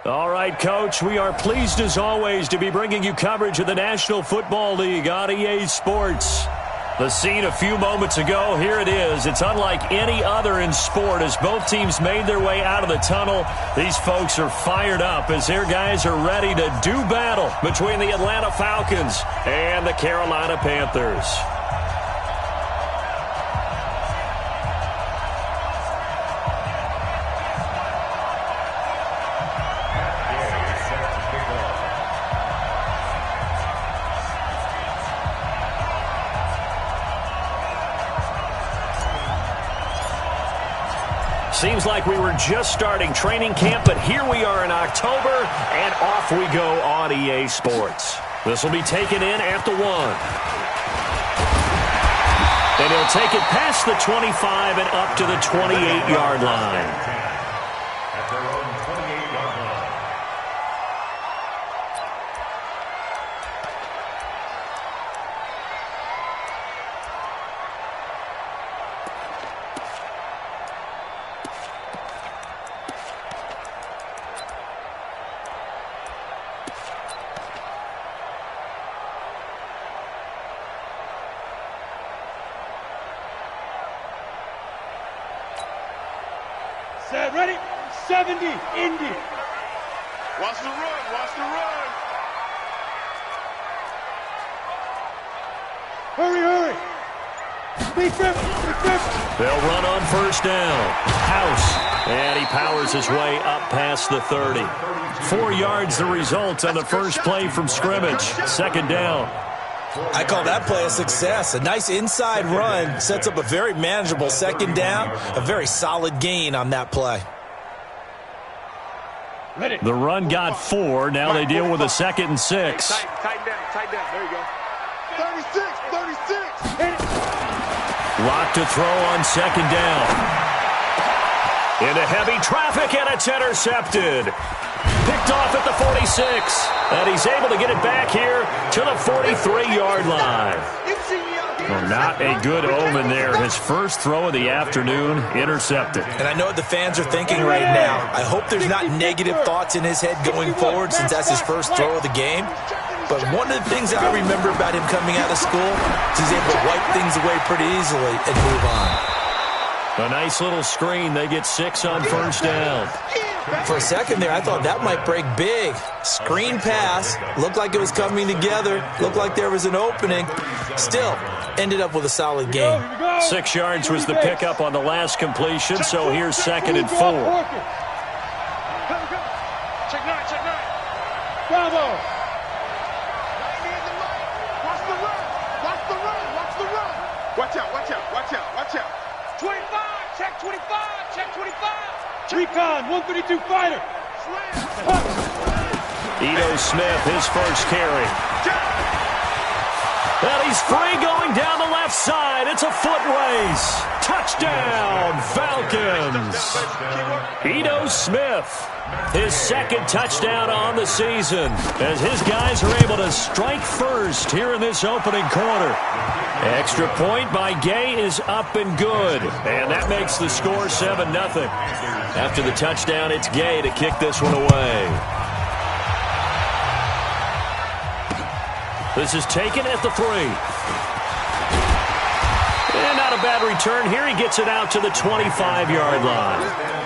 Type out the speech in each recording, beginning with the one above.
All right, Coach, we are pleased as always to be bringing you coverage of the National Football League on EA Sports. The scene a few moments ago, here it is. It's unlike any other in sport as both teams made their way out of the tunnel. These folks are fired up as their guys are ready to do battle between the Atlanta Falcons and the Carolina Panthers. Seems like we were just starting training camp, but here we are in October, and off we go on EA Sports. This will be taken in at the 1. And he'll take it past the 25 and up to the 28-yard line. Set, ready, 70, Indy. Watch the run, watch the run. Hurry, hurry. Be careful, be careful. They'll run on first down. House, and he powers his way up past the 30. 4 yards the result on the first play from scrimmage. Second down. I call that play a success. A nice inside run sets up a very manageable second down. A very solid gain on that play. The run got 4. Now they deal with a 2nd and 6. Tighten down. There you go. 36. Lock to throw on second down. Into heavy traffic, and it's intercepted. Picked off at the 46. And he's able to get it back here to the 43-yard line. Well, not a good omen there. His first throw of the afternoon intercepted. And I know what the fans are thinking right now. I hope there's not negative thoughts in his head going forward since that's his first throw of the game. But one of the things I remember about him coming out of school is he's able to wipe things away pretty easily and move on. A nice little screen. They get 6 on first down. For a second there, I thought that might break big. Screen pass. Looked like it was coming together. Looked like there was an opening. Still, ended up with a solid gain. 6 yards was the pickup on the last completion, so here's 2nd and 4. Check 9. Bravo. Watch out. 25, check 25. Recon, 132 fighter. Ito Smith, his first carry. And he's free going down the left side. It's a foot race. Touchdown, Falcons. Ito Smith, his 2nd touchdown on the season as his guys are able to strike first here in this opening quarter. Extra point by Gay is up and good. And that makes the score 7-0. After the touchdown, it's Gay to kick this one away. This is taken at the 3. And not a bad return here. He gets it out to the 25-yard line.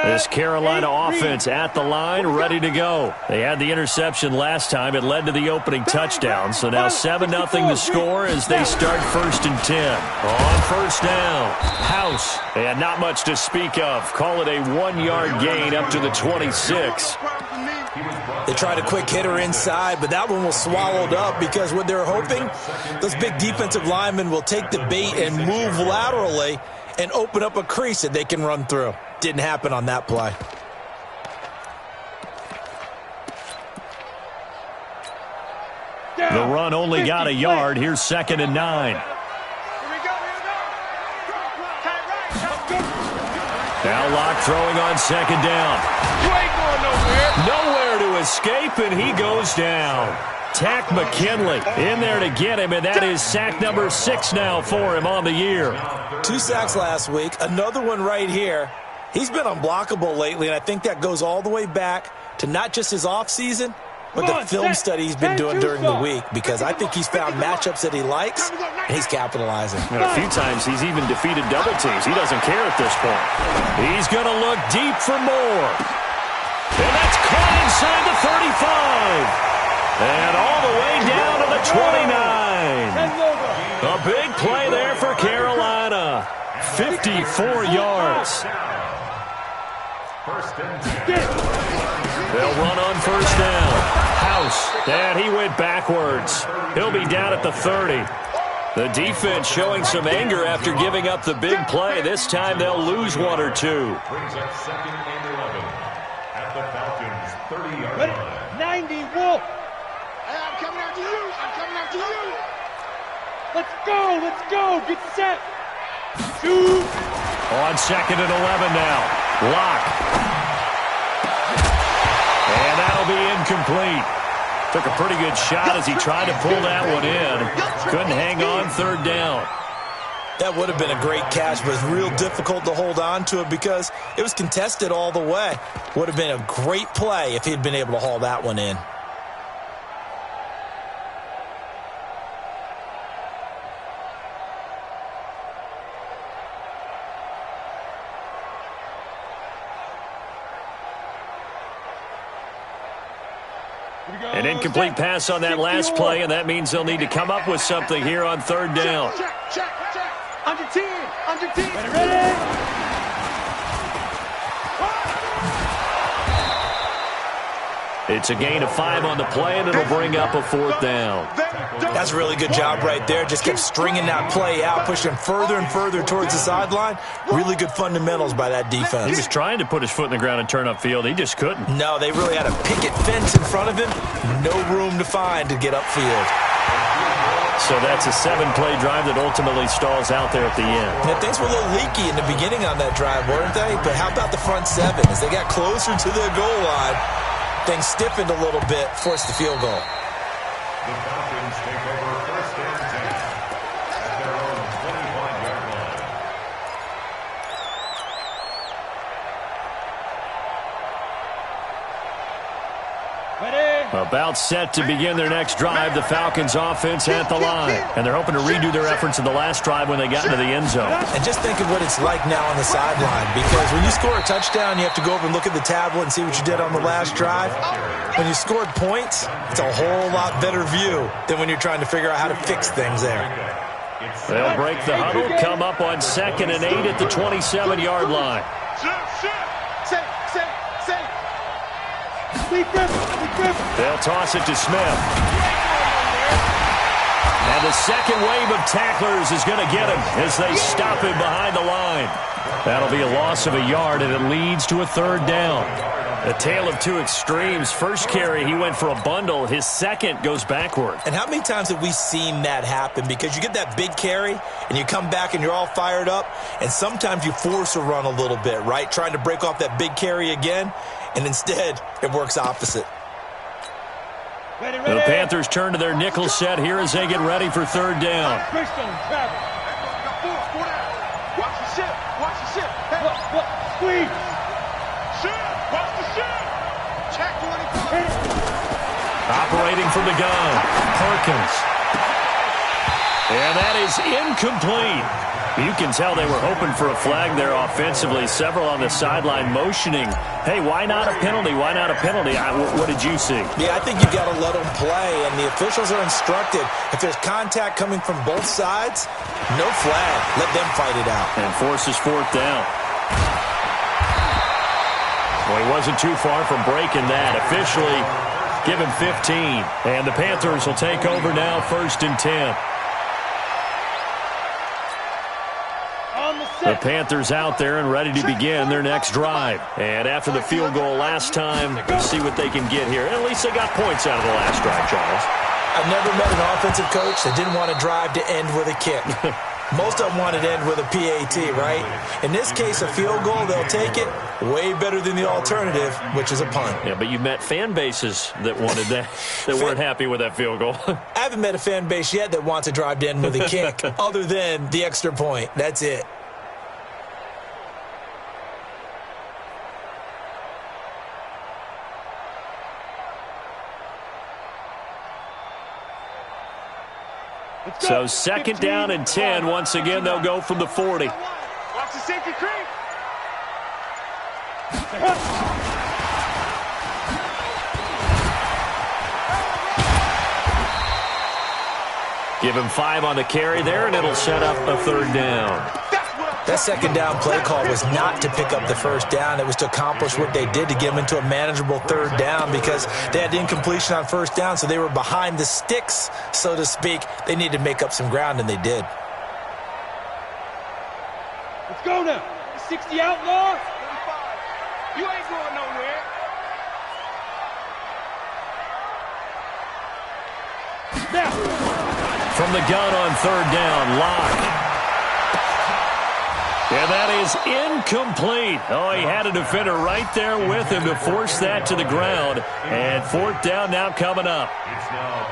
This Carolina offense at the line, ready to go. They had the interception last time. It led to the opening touchdown. So now 7-0 the score as they start 1st and 10. On first down, House. And not much to speak of. Call it a 1-yard gain up to the 26. They tried a quick hitter inside, but that one was swallowed up because what they're hoping, those big defensive linemen will take the bait and move laterally and open up a crease that they can run through. Didn't happen on that play. The run only got a yard. Here's 2nd and 9. Here we go. Now Locke throwing on second down. You ain't going nowhere. Nowhere to escape, and he goes down. Tack McKinley in there to get him, and that is sack number 6 now for him on the year. 2 sacks last week, another one right here. He's been unblockable lately, and I think that goes all the way back to not just his offseason, but the film study he's been doing during the week, because I think he's found matchups that he likes, and he's capitalizing. And a few times he's even defeated double teams. He doesn't care at this point. He's going to look deep for more. And that's caught inside the 35. And all the way down to the 29. A big play there for Carolina. 54 yards. They'll run on first down. House. And he went backwards. He'll be down at the 30. The defense showing some anger after giving up the big play. This time they'll lose 1 or 2. Brings up 2nd and 11 at the Falcons' 30-yard line. 90, Wolf. I'm coming out to you. I'm coming out to you. Let's go. Let's go. Get set. Shoot. On 2nd and 11 now. Locke. And that'll be incomplete. Took a pretty good shot as he tried to pull that one in. Couldn't hang on 3rd down. That would have been a great catch, but it's real difficult to hold on to it because it was contested all the way. Would have been a great play if he'd been able to haul that one in. An incomplete pass on that last play, and that means they'll need to come up with something here on 3rd down. Check. Under 10. Under 10. Ready? It's a gain of 5 on the play, and it'll bring up a 4th down. That's a really good job right there. Just kept stringing that play out, pushing him further and further towards the sideline. Really good fundamentals by that defense. He was trying to put his foot in the ground and turn upfield. He just couldn't. No, they really had a picket fence in front of him. No room to find to get upfield. So that's a 7-play drive that ultimately stalls out there at the end. Now, things were a little leaky in the beginning on that drive, weren't they? But how about the front 7? As they got closer to the goal line, things stiffened a little bit, forced the field goal. The Falcons take over 1st and 10 at their own 25-yard line. Ready? About set to begin their next drive, the Falcons offense at the line. And they're hoping to redo their efforts in the last drive when they got into the end zone. And just think of what it's like now on the sideline, because when you score a touchdown, you have to go over and look at the tablet and see what you did on the last drive. When you scored points, it's a whole lot better view than when you're trying to figure out how to fix things there. They'll break the huddle, come up on 2nd and 8 at the 27-yard line. They'll toss it to Smith. And the second wave of tacklers is going to get him as they stop him behind the line. That'll be a loss of a yard, and it leads to a 3rd down. A tale of 2 extremes. First carry, he went for a bundle. His second goes backward. And how many times have we seen that happen? Because you get that big carry, and you come back and you're all fired up, and sometimes you force a run a little bit, right? Trying to break off that big carry again, and instead it works opposite. The Panthers turn to their nickel set here as they get ready for 3rd down. Watch the ship. Watch the ship. Squeeze. Ship. Watch the ship. Check 24. Operating from the gun, Perkins. And that is incomplete. You can tell they were hoping for a flag there offensively. Several on the sideline motioning, hey, why not a penalty? Why not a penalty? What did you see? Yeah, I think you've got to let them play, and the officials are instructed. If there's contact coming from both sides, no flag. Let them fight it out. And forces 4th down. Well, he wasn't too far from breaking that. Officially, give him 15. And the Panthers will take over now, 1st and 10. The Panthers out there and ready to begin their next drive. And after the field goal last time, let's see what they can get here. At least they got points out of the last drive, Charles. I've never met an offensive coach that didn't want a drive to end with a kick. Most of them want it end with a PAT, right? In this case, a field goal, they'll take it. Way better than the alternative, which is a punt. Yeah, but you've met fan bases that wanted that, that weren't happy with that field goal. I haven't met a fan base yet that wants to drive to end with a kick, other than the extra point. That's it. So 2nd down and 10. Once again, they'll go from the 40. Watch the safety creep. Give him 5 on the carry there, and it'll set up a 3rd down. That 2nd down play call was not to pick up the 1st down. It was to accomplish what they did to get them into a manageable 3rd down because they had incompletion on 1st down, so they were behind the sticks, so to speak. They needed to make up some ground, and they did. Let's go now. 60 outlaw. 35. You ain't going nowhere. Now. From the gun on 3rd down, Locke. And that is incomplete. Oh, he had a defender right there with him to force that to the ground. And 4th down now coming up.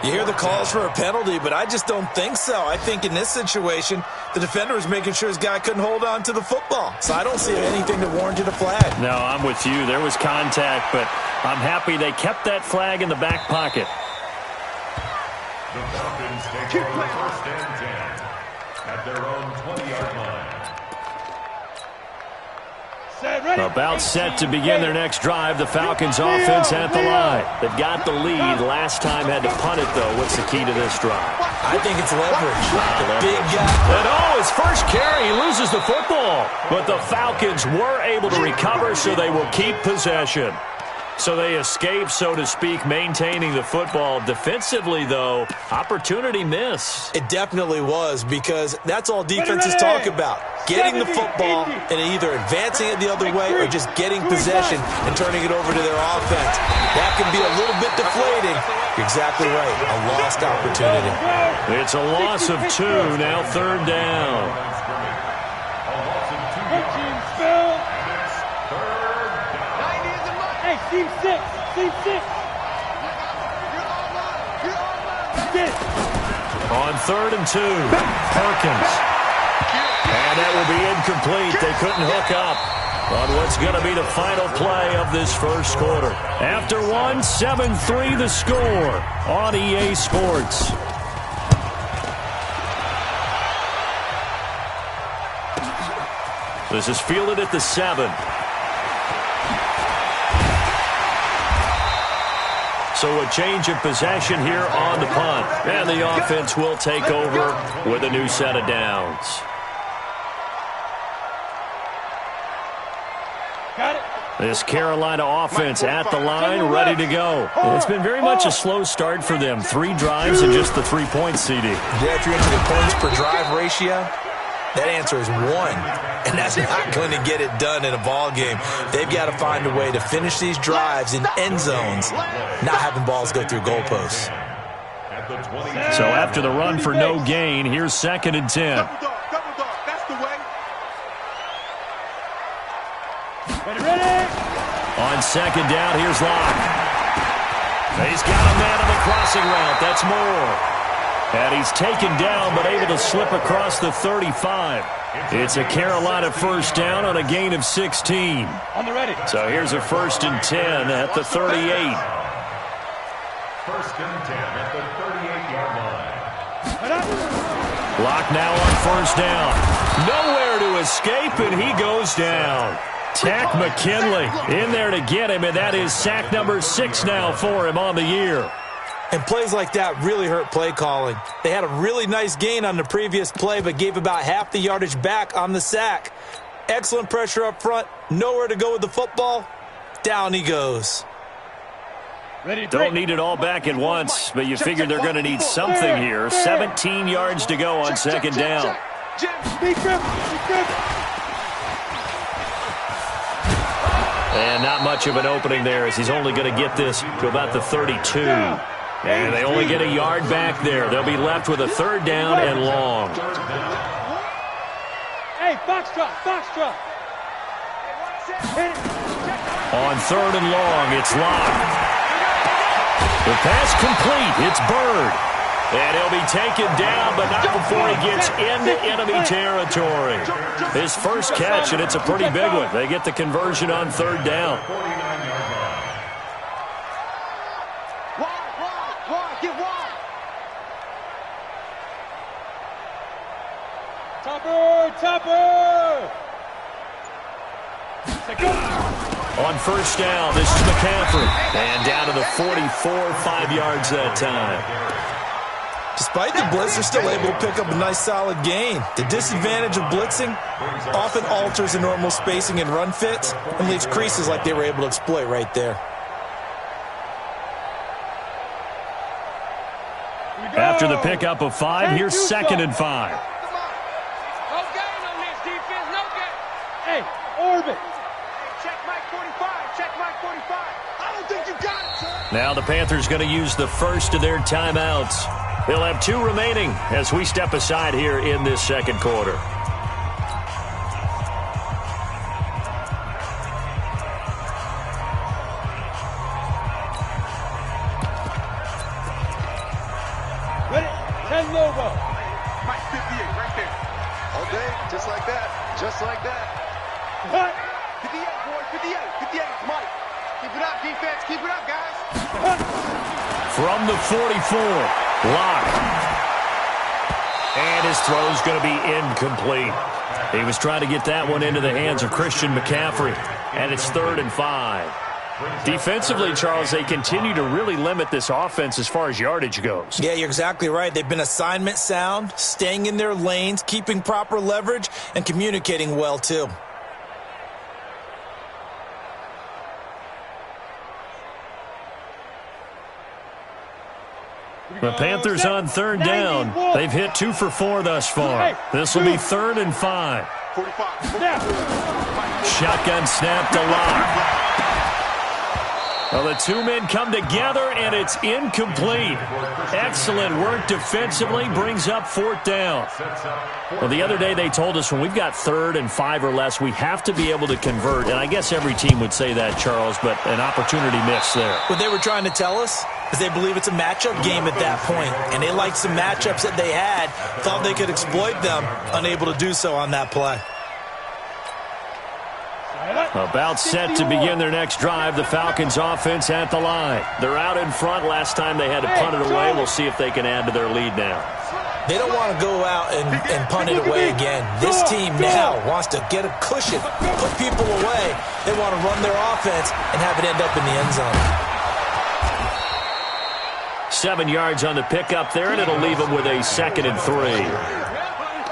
You hear the calls for a penalty, but I just don't think so. I think in this situation, the defender was making sure his guy couldn't hold on to the football. So I don't see anything that warranted a flag. No, I'm with you. There was contact, but I'm happy they kept that flag in the back pocket. The Falcons take over 1st and 10 at their own 20-yard line. About set to begin their next drive. The Falcons offense at the line. They've got the lead. Last time had to punt it, though. What's the key to this drive? I think it's leverage. The big guy. And his first carry, he loses the football. But the Falcons were able to recover, so they will keep possession. So they escape, so to speak, maintaining the football. Defensively, though, opportunity miss. It definitely was, because that's all defenses talk about. Getting the football and either advancing it the other way or just getting possession and turning it over to their offense. That can be a little bit deflating. You're exactly right. A lost opportunity. It's a loss of 2, now 3rd down. Team 6. Team 6. On 3rd and 2, Perkins. And that will be incomplete. They couldn't hook up on what's going to be the final play of this 1st quarter. After 1, 7-3 the score on EA Sports. This is fielded at the 7. So a change of possession here on the punt. And the offense will take over with a new set of downs. Got it. This Carolina offense at the line, ready to go. It's been very much a slow start for them. 3 drives and just the 3-point CD. Yeah, if you're into the points per drive ratio, that answer is 1. And that's not going to get it done in a ball game. They've got to find a way to finish these drives in end zones, not having balls go through goalposts. So after the run for no gain, here's 2nd and 10. Double dog, that's the way. Ready. On 2nd down, here's Locke. He's got a man on the crossing route. That's Moore. And he's taken down, but able to slip across the 35. It's a Carolina 1st down on a gain of 16. On the ready. So here's a 1st and 10 at the 38. 1st and 10 at the 38-yard line. Locke now on 1st down. Nowhere to escape, and he goes down. Tack McKinley in there to get him, and that is sack number 6 now for him on the year. And plays like that really hurt play calling. They had a really nice gain on the previous play, but gave about half the yardage back on the sack. Excellent pressure up front. Nowhere to go with the football. Down he goes. Don't need it all back at once, but you figure they're going to need something here. 17 yards to go on 2nd down. And not much of an opening there, as he's only going to get this to about the 32. And they only get a yard back there. They'll be left with a 3rd down and long. foxtrot, foxtrot. Hit it. On 3rd and long, it's locked. The pass complete. It's Bird. And he'll be taken down, but not before he gets into enemy territory. His first catch, and it's a pretty big one. They get the conversion on 3rd down. Wide, get wide. Topper. On 1st down, this is McCaffrey. And down to the 44, 5 yards that time. Despite the blitz, they're still able to pick up a nice solid gain. The disadvantage of blitzing often alters the normal spacing and run fits and leaves creases like they were able to exploit right there. After the pickup of 5, here's 2nd and 5. No gain on this defense, no gain. Hey, orbit. Check Mike 45, check Mike 45. I don't think you got it, sir. Now the Panthers going to use the first of their timeouts. They'll have 2 remaining as we step aside here in this 2nd quarter. Ready? 10 Lobo. Mike 58 right there. All day, just like that. Just like that. What? 58, boy, 58, Mike. Keep it up, defense. Keep it up, guys. From the 44, locked. And his throw's going to be incomplete. He was trying to get that one into the hands of Christian McCaffrey. And it's 3rd and 5. Defensively, Charles, they continue to really limit this offense as far as yardage goes. Yeah, you're exactly right. They've been assignment sound, staying in their lanes, keeping proper leverage, and communicating well, too. The Panthers on 3rd down. They've hit 2 for 4 thus far. This will be 3rd and 5. 45. Shotgun snap to Lock. Well, the 2 men come together, and it's incomplete. Excellent work defensively, brings up 4th down. Well, the other day they told us when we've got 3rd and 5 or less, we have to be able to convert. And I guess every team would say that, Charles, but an opportunity missed there. What they were trying to tell us is they believe it's a matchup game at that point, and they liked some matchups that they had, thought they could exploit them, unable to do so on that play. About set to begin their next drive. The Falcons offense at the line. They're out in front. Last time they had to punt it away. We'll see if they can add to their lead now. They don't want to go out and punt it away again. This team now wants to get a cushion, put people away. They want to run their offense and have it end up in the end zone. 7 yards on the pickup there, and it'll leave them with a 2nd and 3.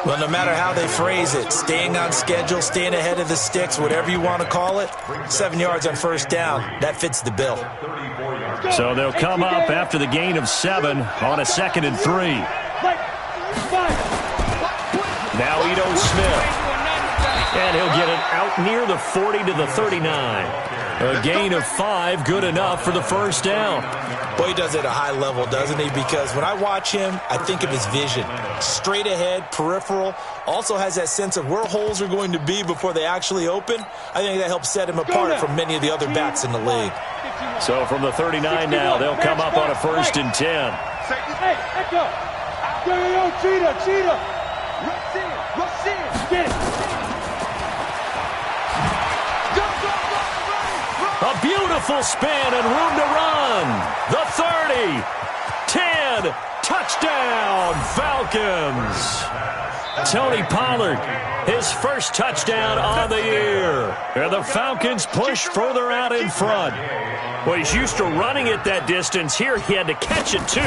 Well, no matter how they phrase it, staying on schedule, staying ahead of the sticks, whatever you want to call it, 7 yards on 1st down, that fits the bill. So they'll come up after the gain of 7 on a 2nd and 3. Now Ito Smith. And he'll get it out near the 40 to the 39. A gain of 5, good enough for the 1st down. Boy, he does it at a high level, doesn't he? Because when I watch him, I think of his vision. Straight ahead, peripheral. Also has that sense of where holes are going to be before they actually open. I think that helps set him apart from many of the other backs in the league. So from the 39 now, they'll come up on a 1st and 10. Hey, echo. Yo, cheetah. Rush in. Get it. A beautiful spin and room to run. The 30, 10, touchdown, Falcons. Tony Pollard, his first touchdown on the year. And the Falcons push further out in front. Well, he's used to running it that distance. Here he had to catch it, too,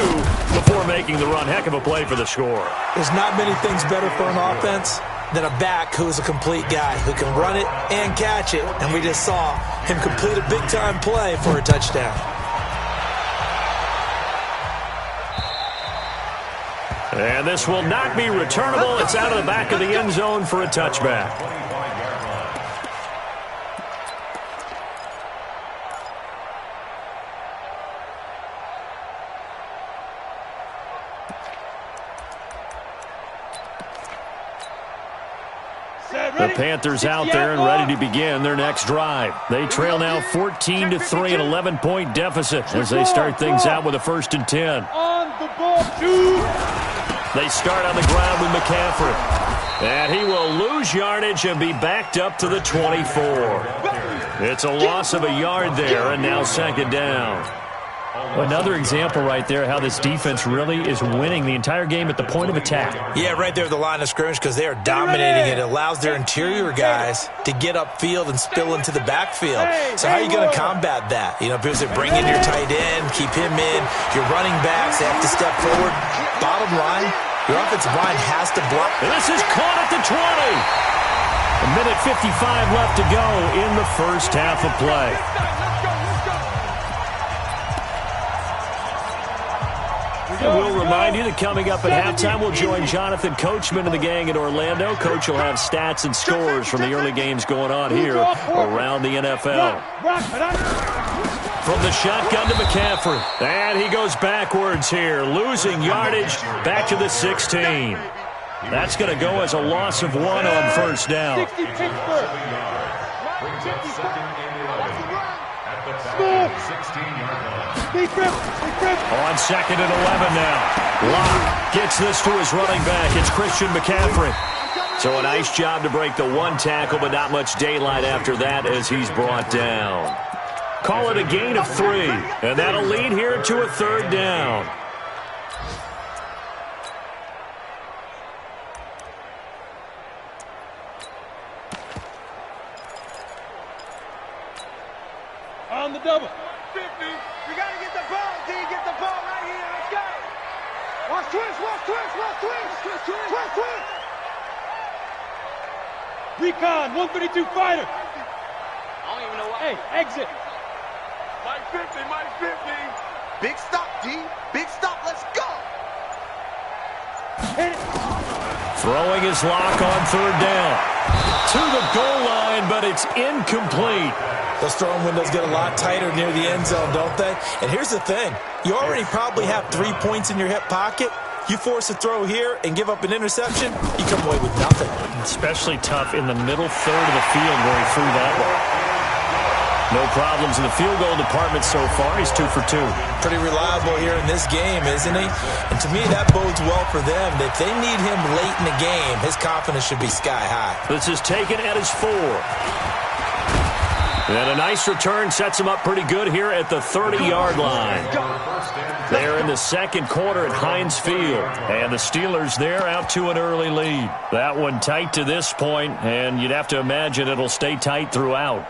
before making the run. Heck of a play for the score. There's not many things better for an offense than a back who's a complete guy who can run it and catch it. And we just saw him complete a big-time play for a touchdown. And this will not be returnable. It's out of the back of the end zone for a touchback. The Panthers out there and ready to begin their next drive. They trail now 14-3, an 11-point deficit as they start things out with a 1st and 10. On the ball, 2. They start on the ground with McCaffrey. And he will lose yardage and be backed up to the 24. It's a loss of a yard there, and now 2nd down. Another example right there how this defense really is winning the entire game at the point of attack. Yeah, right there at the line of scrimmage because they are dominating it. It allows their interior guys to get upfield and spill into the backfield. So how are you going to combat that? You know, because they bring in your tight end, keep him in, your running backs, they have to step forward. Bottom line, your offensive line has to block. And this is caught at the 20. A minute 55 left to go in the first half of play. And we'll remind you that coming up at halftime, we'll join Jonathan Coachman and the gang in Orlando. Coach will have stats and scores from the early games going on here around the NFL. From the shotgun to McCaffrey. And he goes backwards here, losing yardage back to the 16. That's going to go as a loss of 1 on 1st down. 60 Pittsburgh. On 2nd and 11 now. Locke gets this to his running back. It's Christian McCaffrey. So a nice job to break the 1 tackle, but not much daylight after that as he's brought down. Call it a gain of 3, and that'll lead here to a 3rd down. On the double. 50. We got to get the ball, D. Get the ball right here. Let's go. Watch twist, watch twist, watch twist. Twist, twist. Recon, 132 fighter. I don't even know why. Hey, exit. Mike 50, Mike 50. Big stop, D. Big stop. Let's go. Hit it. Throwing his lock on 3rd down. To the goal line, but it's incomplete. Those throwing windows get a lot tighter near the end zone, don't they? And here's the thing. You already probably have 3 points in your hip pocket. You force a throw here and give up an interception, you come away with nothing. Especially tough in the middle third of the field where he threw that one. No problems in the field goal department so far. He's 2 for 2. Pretty reliable here in this game, isn't he? And to me, that bodes well for them. If they need him late in the game, his confidence should be sky high. This is taken at his 4. And a nice return sets him up pretty good here at the 30-yard line. They're in the 2nd quarter at Heinz Field. And the Steelers there out to an early lead. That one tight to this point, and you'd have to imagine it'll stay tight throughout.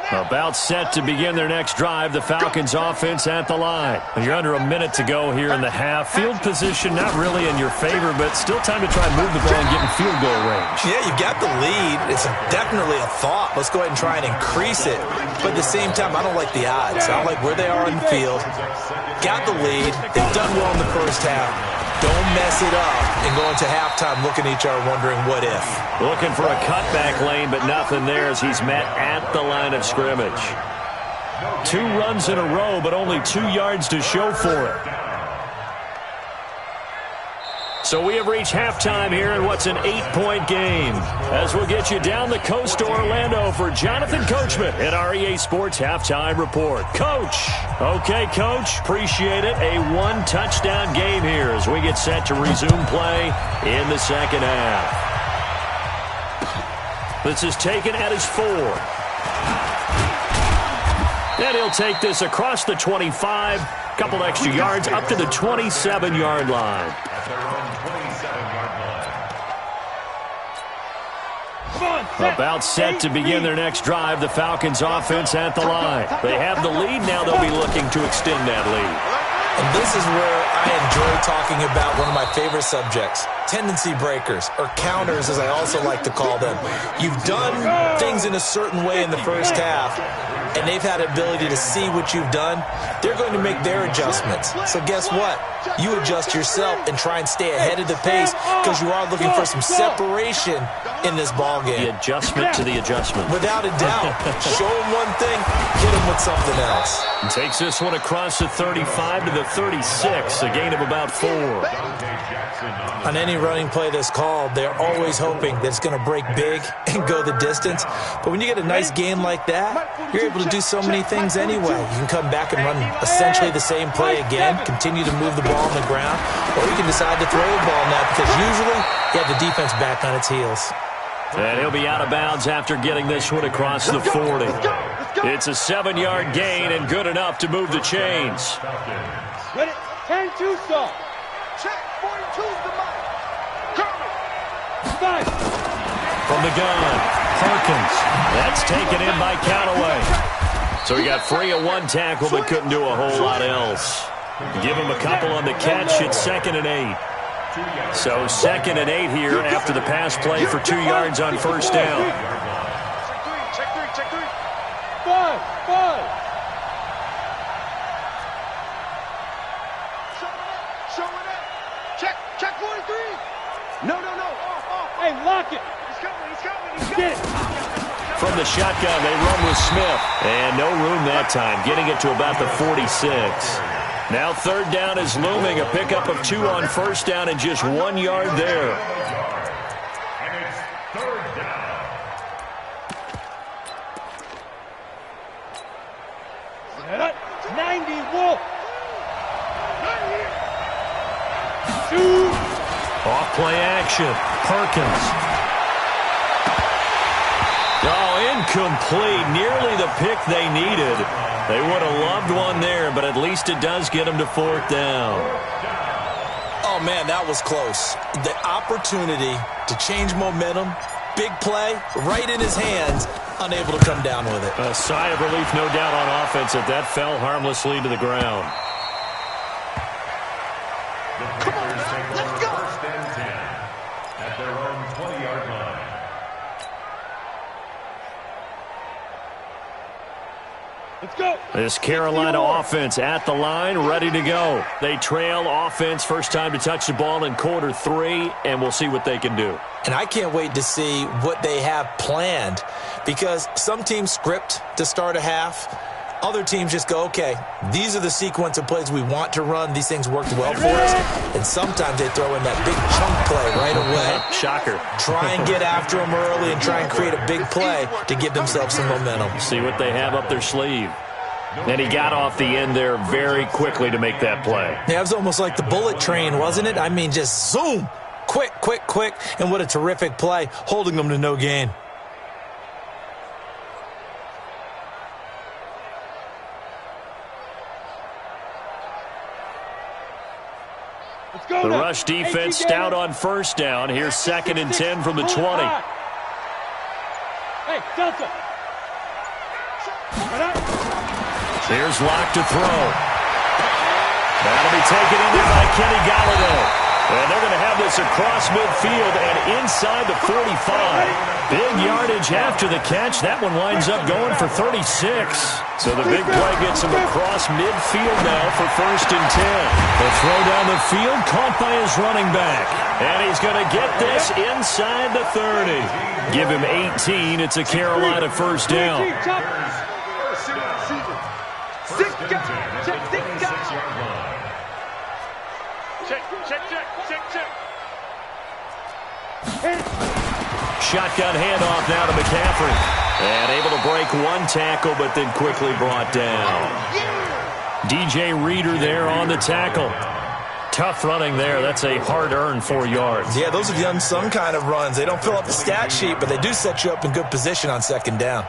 About set to begin their next drive, the Falcons offense at the line. You're under a minute to go here in the half. Field position not really in your favor, but still time to try and move the ball and get in field goal range. Yeah, you've got the lead. It's definitely a thought. Let's go ahead and try and increase it. But at the same time, I don't like the odds. I don't like where they are on the field. Got the lead. They've done well in the first half. Don't mess it up and go into halftime looking at each other wondering what if. Looking for a cutback lane, but nothing there as he's met at the line of scrimmage. 2 runs in a row, but only 2 yards to show for it. So we have reached halftime here in what's an 8-point game. As we'll get you down the coast to Orlando for Jonathan Coachman at our EA Sports Halftime Report. Coach. Okay, Coach. Appreciate it. A 1-touchdown game here as we get set to resume play in the 2nd half. This is taken at his 4. And he'll take this across the 25. Couple extra yards up to the 27-yard line. About set to begin their next drive, the Falcons offense at the line. They have the lead, now they'll be looking to extend that lead. And this is where I enjoy talking about one of my favorite subjects, tendency breakers, or counters as I also like to call them. You've done things in a certain way in the first half, and they've had the ability to see what you've done. They're going to make their adjustments. So guess what? You adjust yourself and try and stay ahead of the pace because you are looking for some separation in this ball game. The adjustment to the adjustment. Without a doubt. Show them one thing, hit them with something else. And takes this one across the 35 to the 36, a gain of about 4. On any running play that's called, they're always hoping that it's going to break big and go the distance. But when you get a nice gain like that, you're able to do so many things anyway. You can come back and run essentially the same play again, continue to move the ball on the ground, or you can decide to throw the ball now because usually you have the defense back on its heels. And he'll be out of bounds after getting this one across the 40. It's a 7-yard gain and good enough to move the chains. Ready? 10-2 stop. Check. 42's the mark. Nice. From the gun, Harkins. That's taken in by Callaway. So he got free of one tackle but couldn't do a whole lot else. Give him a couple on the catch. It's 2nd and 8. So 2nd and 8 here after the pass play for 2 yards on first down. Check three. 5. Showing up. Check 43. No. Hey, lock it. He's coming. Get it. From the shotgun, they run with Smith. And no room that time, getting it to about the 46. Now 3rd down is looming, a pickup of 2 on first down and just 1 yard there. And it's 3rd down. Set up. 90 Wolf. Shoot. Off play action, Perkins. Oh, incomplete, nearly the pick they needed. They would have loved one there, but at least it does get them to 4th down. Oh, man, that was close. The opportunity to change momentum, big play, right in his hands, unable to come down with it. A sigh of relief, no doubt, on offense that that fell harmlessly to the ground. The Packers take over 1st and 10 at their own 20-yard line. Let's go. This Carolina offense at the line, ready to go. They trail offense, first time to touch the ball in quarter 3, and we'll see what they can do. And I can't wait to see what they have planned because some teams script to start a half. Other teams just go, okay, these are the sequence of plays we want to run. These things worked well for us. And sometimes they throw in that big chunk play right away. Shocker. Try and get after them early and try and create a big play to give themselves some momentum. See what they have up their sleeve. And he got off the end there very quickly to make that play. Yeah, it was almost like the bullet train, wasn't it? I mean, just zoom. Quick. And what a terrific play, holding them to no gain. The rush defense stout on first down. Here's 2nd and 10 from the 20. Hey, Delta. Here's Locke to throw. That'll be taken in there by Kenny Galladay. And they're going to have this across midfield and inside the 45. Big yardage after the catch. That one winds up going for 36. So the big play gets him across midfield now for 1st and 10. The throw down the field caught by his running back. And he's going to get this inside the 30. Give him 18. It's a Carolina first down. Shotgun handoff now to McCaffrey. And able to break one tackle, but then quickly brought down. DJ Reader there on the tackle. Tough running there. That's a hard-earned 4 yards. Yeah, those are the unsung kind of runs. They don't fill up the stat sheet, but they do set you up in good position on 2nd down.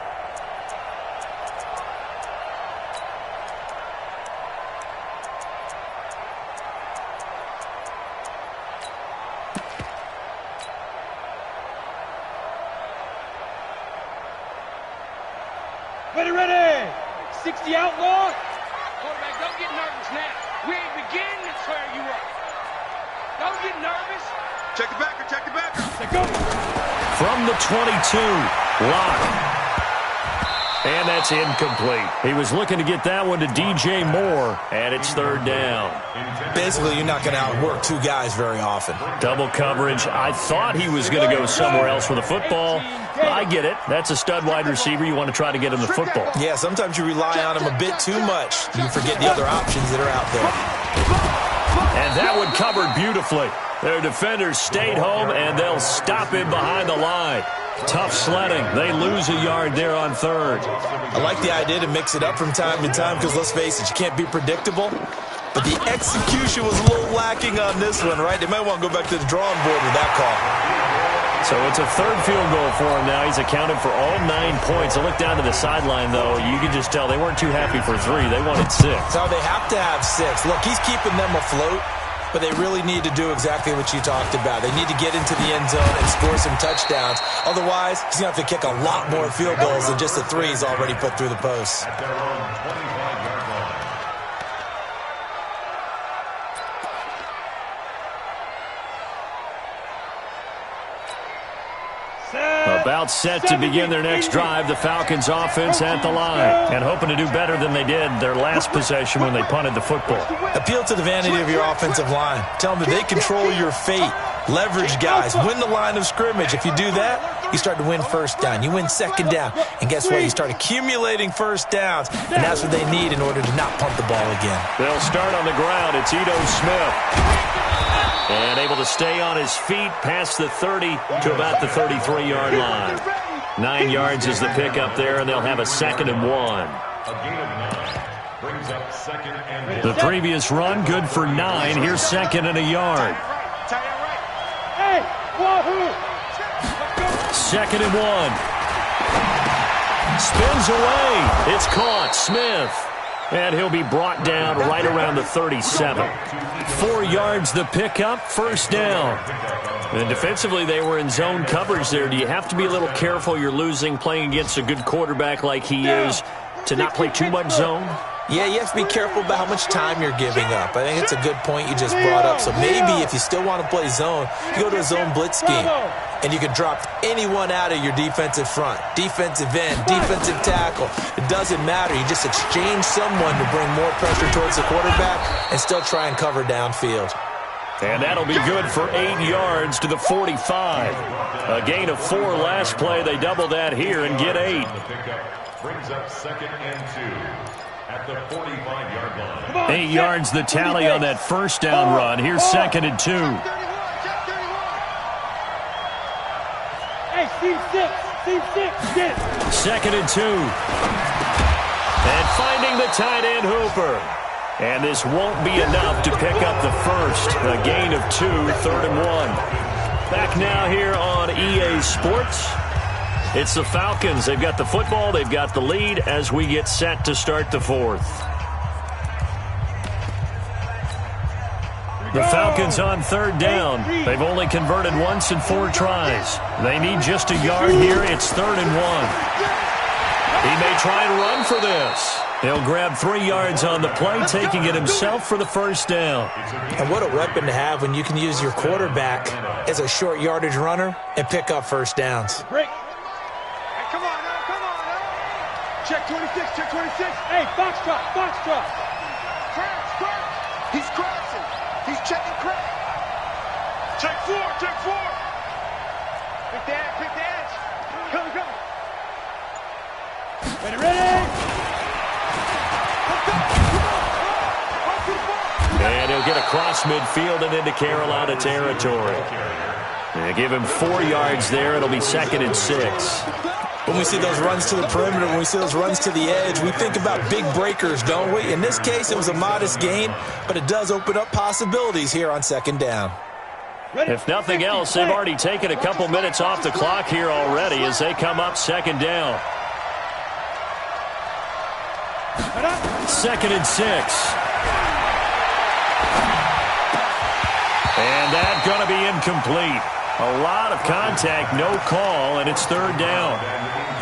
Ready. 60 outlaw. Quarterback, don't get nervous now. We ain't beginning to tear you up. Don't get nervous. Check the backer. Let go. From the 22, Locke. And that's incomplete. He was looking to get that one to DJ Moore, and it's 3rd down. Basically, you're not going to outwork 2 guys very often. Double coverage. I thought he was going to go somewhere else with the football. I get it. That's a stud wide receiver. You want to try to get him the football. Yeah, sometimes you rely on him a bit too much. You forget the other options that are out there. And that one covered beautifully. Their defenders stayed home, and they'll stop him behind the line. Tough sledding. They lose a yard there on third. I like the idea to mix it up from time to time because, let's face it, you can't be predictable. But the execution was a little lacking on this one, right? They might want to go back to the drawing board with that call. So it's a third field goal for him now. He's accounted for all 9 points. I look down to the sideline, though. You can just tell they weren't too happy for 3. They wanted 6. So they have to have 6. Look, he's keeping them afloat, but they really need to do exactly what you talked about. They need to get into the end zone and score some touchdowns. Otherwise, he's going to have to kick a lot more field goals than just the 3 he's already put through the posts. At their own 25-yard line. About set to begin their next drive, the Falcons offense at the line. And hoping to do better than they did their last possession when they punted the football. Appeal to the vanity of your offensive line. Tell them that they control your fate. Leverage guys. Win the line of scrimmage. If you do that, you start to win first down. You win second down. And guess what? You start accumulating first downs. And that's what they need in order to not punt the ball again. They'll start on the ground. It's Ito Smith. And able to stay on his feet past the 30 to about the 33-yard line. 9 yards is the pickup there, and they'll have a 2nd and 1. A gain of 9 brings up 2nd and 1. The previous run, good for 9. Here's 2nd and a yard. Hey, wahoo! 2nd and 1. Spins away. It's caught. Smith. And he'll be brought down right around the 37. 4 yards the pickup, first down. And defensively, they were in zone coverage there. Do you have to be a little careful? You're losing, playing against a good quarterback like he is, to not play too much zone? Yeah, you have to be careful about how much time you're giving up. I think it's a good point you just brought up. So maybe if you still want to play zone, you go to a zone blitz scheme. And you can drop anyone out of your defensive front. Defensive end, defensive tackle. It doesn't matter. You just exchange someone to bring more pressure towards the quarterback and still try and cover downfield. And that'll be good for 8 yards to the 45. A gain of 4 last play. They double that here and get 8. The pickup brings up 2nd and 2. At the 45-yard line. 8 yards the tally on that first down run. Here's 2nd and 2. Hey, Steve 6, get it. 2nd and 2. And finding the tight end Hooper. And this won't be enough to pick up the first. A gain of 2, 3rd and 1. Back now here on EA Sports. It's the Falcons. They've got the football. They've got the lead as we get set to start the 4th. The Falcons on 3rd down. They've only converted once in 4 tries. They need just a yard here. It's 3rd and 1. He may try and run for this. He'll grab 3 yards on the play, taking it himself for the first down. And what a weapon to have when you can use your quarterback as a short yardage runner and pick up first downs. Break. Hey, come on now. Check 26, check 26. Hey, box drop. Crash. He's crashing. He's checking crash. Check 4. Pick the edge. Come. Ready? And he'll get across midfield and into Carolina territory. They give him 4 yards there. It'll be 2nd and 6. When we see those runs to the perimeter, when we see those runs to the edge, we think about big breakers, don't we? In this case, it was a modest gain, but it does open up possibilities here on 2nd down. If nothing else, they've already taken a couple minutes off the clock here already as they come up 2nd down. 2nd and 6. And that's going to be incomplete. A lot of contact, no call, and it's 3rd down.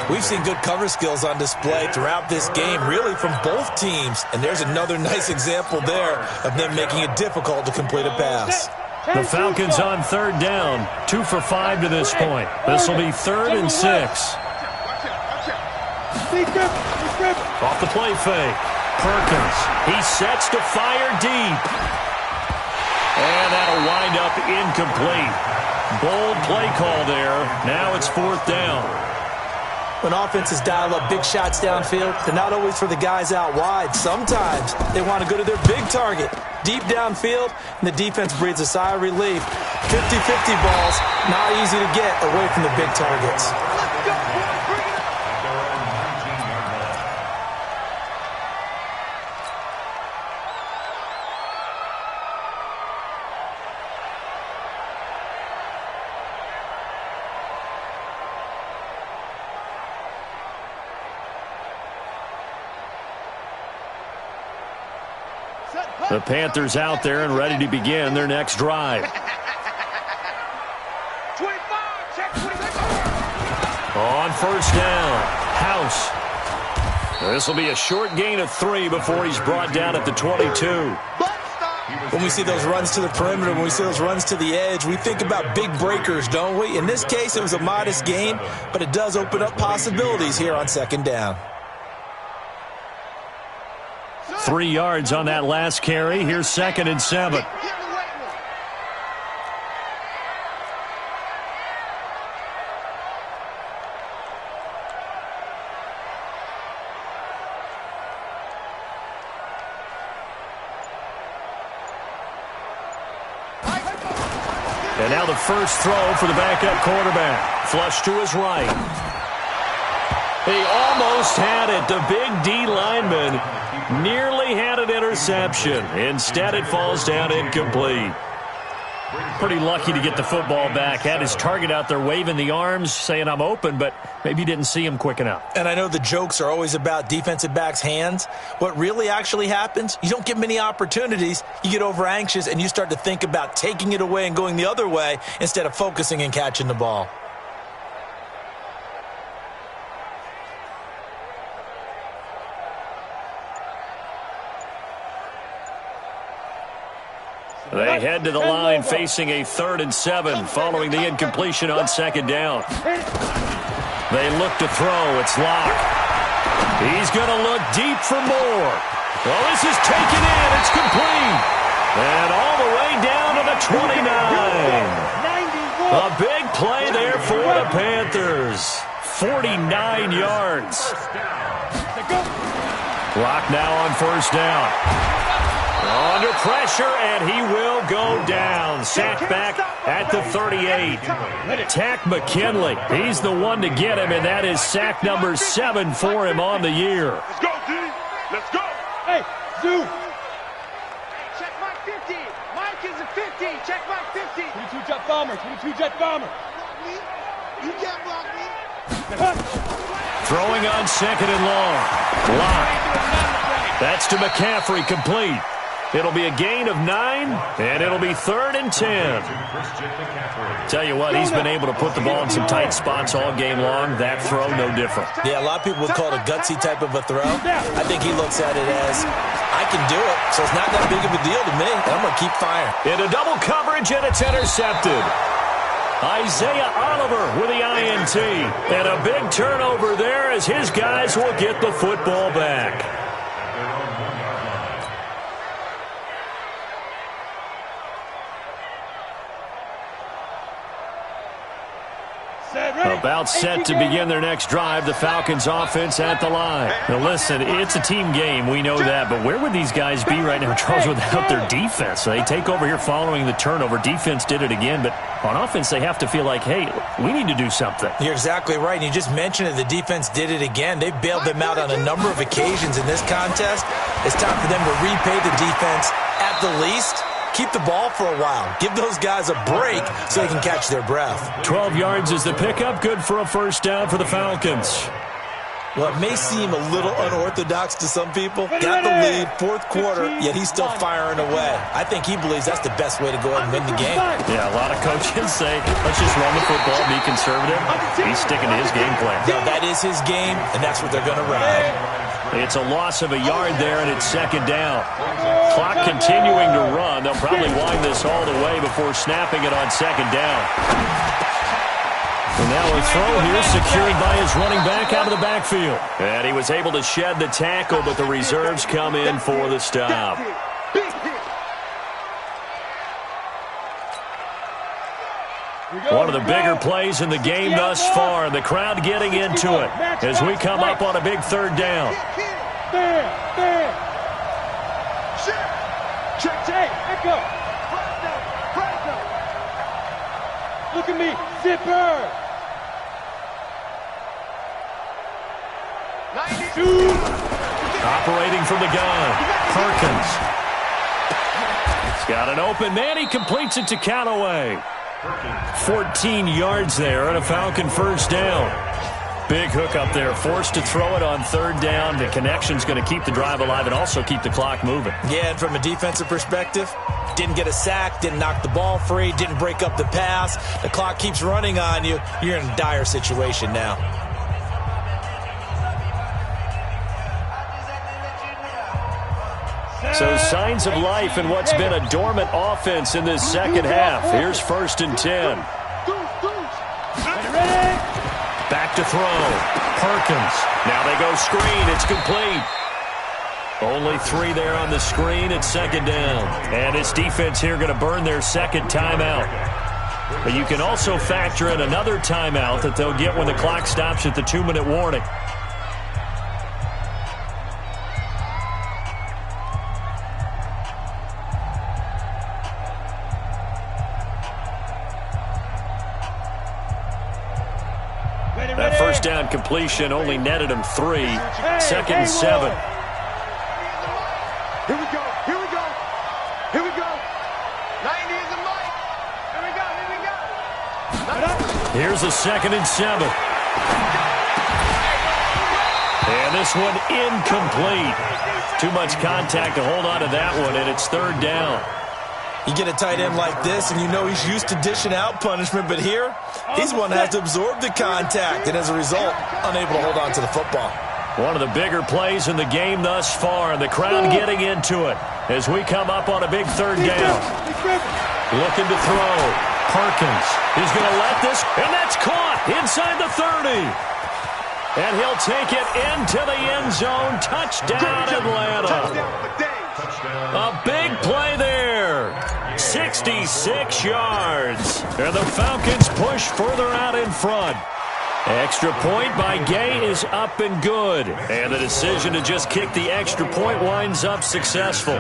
We've seen good cover skills on display throughout this game, really from both teams. And there's another nice example there of them making it difficult to complete a pass. The Falcons on 3rd down, 2 for 5 to this point. This will be 3rd and 6. Off the play fake. Perkins. He sets to fire deep. And that'll wind up incomplete. Bold play call there. Now it's 4th down. When offenses dial up big shots downfield, they're not always for the guys out wide. Sometimes they want to go to their big target. deep downfield, and the defense breathes a sigh of relief. 50-50 balls, not easy to get away from the big targets. The Panthers out there and ready to begin their next drive. 25, check 25. On first down, House. This will be a short gain of 3 before he's brought down at the 22. When we see those runs to the perimeter, when we see those runs to the edge, we think about big breakers, don't we? In this case, it was a modest gain, but it does open up possibilities here on second down. 3 yards on that last carry. Here's 2nd and 7. And now the first throw for the backup quarterback. Flush to his right. He almost had it. The big D lineman nearly had an interception. Instead, it falls down incomplete. Pretty lucky to get the football back. Had his target out there waving the arms, saying, I'm open, but maybe didn't see him quick enough. And I know the jokes are always about defensive backs' hands. What really actually happens, you don't get many opportunities. You get over anxious, and you start to think about taking it away and going the other way instead of focusing and catching the ball. They head to the line facing a 3rd and 7 following the incompletion on 2nd down. They look to throw. It's Locke. He's going to look deep for more. Well, this is taken in. It's complete. And all the way down to the 29. A big play there for the Panthers. 49 yards. Locke now on first down. Under pressure, and he will go down. Sacked back at the 38. Tack McKinley. He's the one to get him, and that is sack number 7 for him on the year. Let's go, D. Let's go. Hey, Zoo. Check Mike 50. Mike is a 50. Check Mike 50. 22 jet bomber. 22 jet bomber. You can't block me. Throwing on 2nd and long. Locke. That's to McCaffrey, complete. It'll be a gain of 9, and it'll be 3rd and 10. Tell you what, he's been able to put the ball in some tight spots all game long. That throw, no different. Yeah, a lot of people would call it a gutsy type of a throw. I think he looks at it as, I can do it, so it's not that big of a deal to me. I'm going to keep firing. Into double coverage, and it's intercepted. Isaiah Oliver with the INT. And a big turnover there as his guys will get the football back. About set to begin their next drive, the Falcons offense at the line. Now listen, it's a team game, we know that, but where would these guys be right now, Charles, without their defense? They take over here following the turnover. Defense did it again, but on offense they have to feel like, hey, we need to do something. You're exactly right, and you just mentioned it. The defense did it again. They've bailed them out on a number of occasions in this contest. It's time for them to repay the defense at the least. Keep the ball for a while. Give those guys a break so they can catch their breath. 12 yards is the pickup. Good for a first down for the Falcons. Well, it may seem a little unorthodox to some people. Got the lead, 4th quarter, yet he's still firing away. I think he believes that's the best way to go ahead and win the game. Yeah, a lot of coaches say, let's just run the football, be conservative. He's sticking to his game plan. No, that is his game, and that's what they're going to ride. It's a loss of a yard there, and it's 2nd down. Clock continuing to run. They'll probably wind this all the way before snapping it on 2nd down. And now a throw here secured by his running back out of the backfield. And he was able to shed the tackle, but the reserves come in for the stop. One of the bigger plays in the game thus far. The crowd getting into it as we come up on a big 3rd down. Check. Echo. Look at me. Zipper. Operating from the gun, Perkins. He's got an open man. He completes it to Callaway. 14 yards there and a Falcon first down. Big hook up there, forced to throw it on third down. The connection's going to keep the drive alive and also keep the clock moving. Yeah, and from a defensive perspective, didn't get a sack, didn't knock the ball free, didn't break up the pass. The clock keeps running on you. You're in a dire situation now. So signs of life in what's been a dormant offense in this second half. Here's 1st and 10. Back to throw. Perkins. Now they go screen. It's complete. Only 3 there on the screen. It's 2nd down. And this defense here going to burn their second timeout. But you can also factor in another timeout that they'll get when the clock stops at the 2-minute warning. That first down completion only netted him 3. 2nd and 7. Here we go. 90 is the mic. Here we go. Here's a 2nd and 7. And this one incomplete. Too much contact to hold on to that one, and it's 3rd down. You get a tight end like this, and you know he's used to dishing out punishment, but here, he's one that has to absorb the contact, and as a result, unable to hold on to the football. One of the bigger plays in the game thus far, and the crowd getting into it as we come up on a big 3rd down. Looking to throw. Perkins. He's going to let this, and that's caught inside the 30. And he'll take it into the end zone. Touchdown, Atlanta. A big play there. 66 yards. And the Falcons push further out in front. Extra point by Gay is up and good. And the decision to just kick the extra point winds up successful.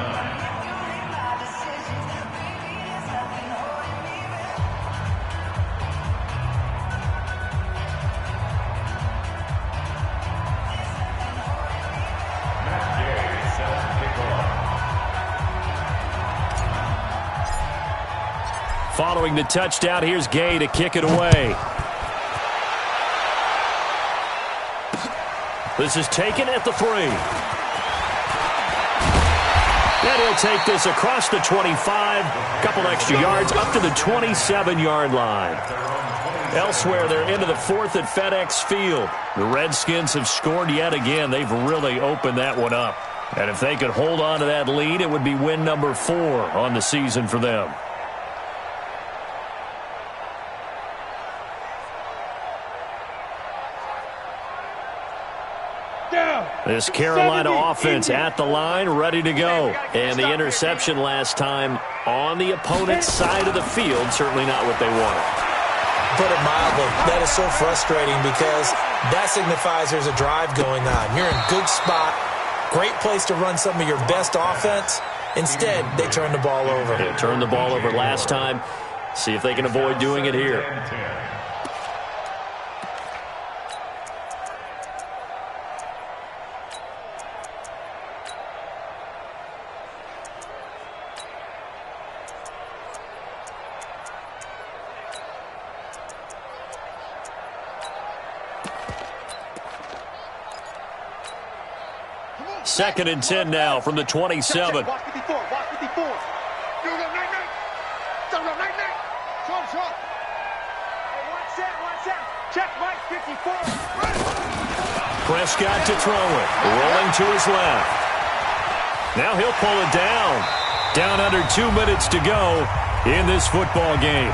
Following the touchdown, here's Gay to kick it away. This is taken at the 3. And he'll take this across the 25, couple extra yards, up to the 27-yard line. Elsewhere, they're into the 4th at FedEx Field. The Redskins have scored yet again. They've really opened that one up. And if they could hold on to that lead, it would be win number 4 on the season for them. This Carolina offense at the line, ready to go. And the interception last time on the opponent's side of the field, certainly not what they wanted. Put it mildly, that is so frustrating because that signifies there's a drive going on. You're in a good spot, great place to run some of your best offense. Instead, they turn the ball over. They turned the ball over last time. See if they can avoid doing it here. Second and 10 now from the 27. Watch 54. Check Mike 54. Prescott to throw it. Rolling to his left. Now he'll pull it down. Down under 2 minutes to go in this football game.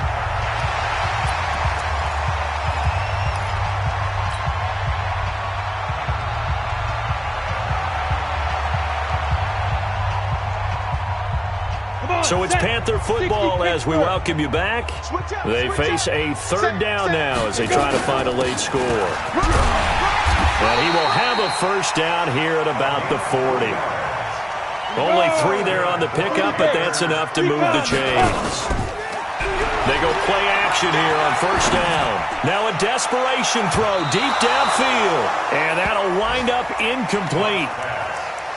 So it's Panther football as we welcome you back. They face a 3rd down now as they try to find a late score. And he will have a first down here at about the 40. Only 3 there on the pickup, but that's enough to move the chains. They go play action here on first down. Now a desperation throw deep downfield. And that'll wind up incomplete.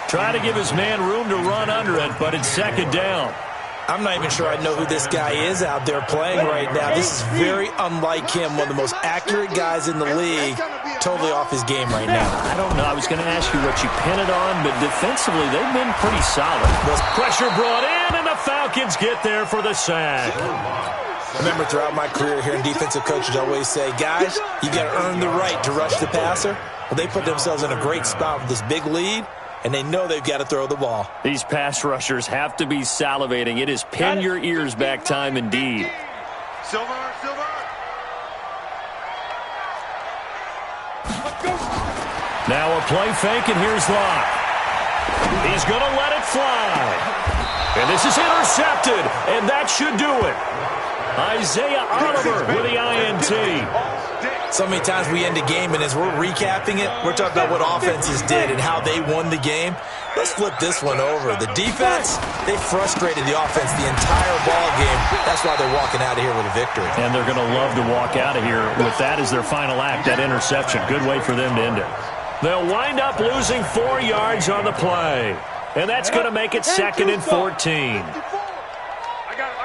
Try to give his man room to run under it, but it's second down. I'm not even sure I know who this guy is out there playing right now. This is very unlike him, one of the most accurate guys in the league. Totally off his game right now. I don't know. I was going to ask you what you pin it on, but defensively they've been pretty solid. Pressure brought in, and the Falcons get there for the sack. I remember throughout my career hearing defensive coaches always say, guys, you got to earn the right to rush the passer. Well, they put themselves in a great spot with this big lead, and they know they've got to throw the ball. These pass rushers have to be salivating. It is pin your ears back time indeed. Silver. Now a play fake, and here's Locke. He's going to let it fly. And this is intercepted, and that should do it. Isaiah Oliver with the INT. So many times we end a game, and as we're recapping it, we're talking about what offenses did and how they won the game. Let's flip this one over. The defense, they frustrated the offense the entire ball game. That's why they're walking out of here with a victory. And they're going to love to walk out of here with that as their final act, that interception. Good way for them to end it. They'll wind up losing 4 yards on the play. And that's going to make it second and 14. I got it.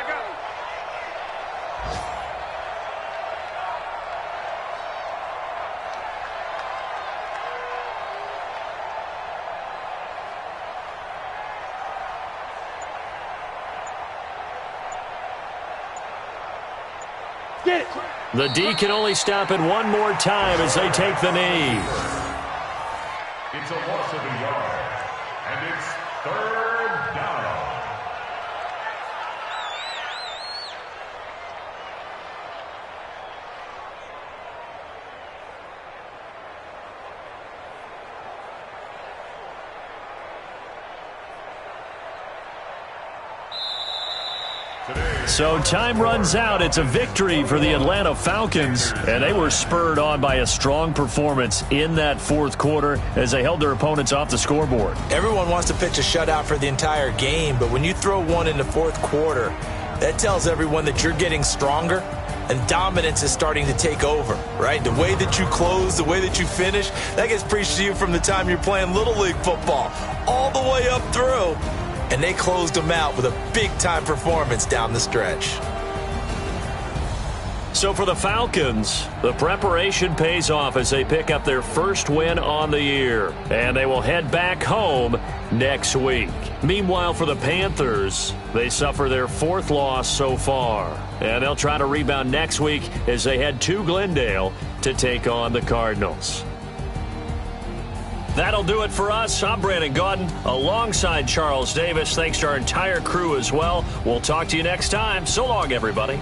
Get it. The D can only stop it one more time as they take the knee. It's a loss of a yard, and it's third down. So time runs out. It's a victory for the Atlanta Falcons, and they were spurred on by a strong performance in that fourth quarter as they held their opponents off the scoreboard. Everyone wants to pitch a shutout for the entire game, but when you throw one in the fourth quarter, that tells everyone that you're getting stronger and dominance is starting to take over, right? The way that you close, the way that you finish, that gets preached to you from the time you're playing Little League football all the way up through. And they closed them out with a big-time performance down the stretch. So for the Falcons, the preparation pays off as they pick up their first win on the year. And they will head back home next week. Meanwhile, for the Panthers, they suffer their 4th loss so far. And they'll try to rebound next week as they head to Glendale to take on the Cardinals. That'll do it for us. I'm Brandon Gaudin alongside Charles Davis. Thanks to our entire crew as well. We'll talk to you next time. So long, everybody.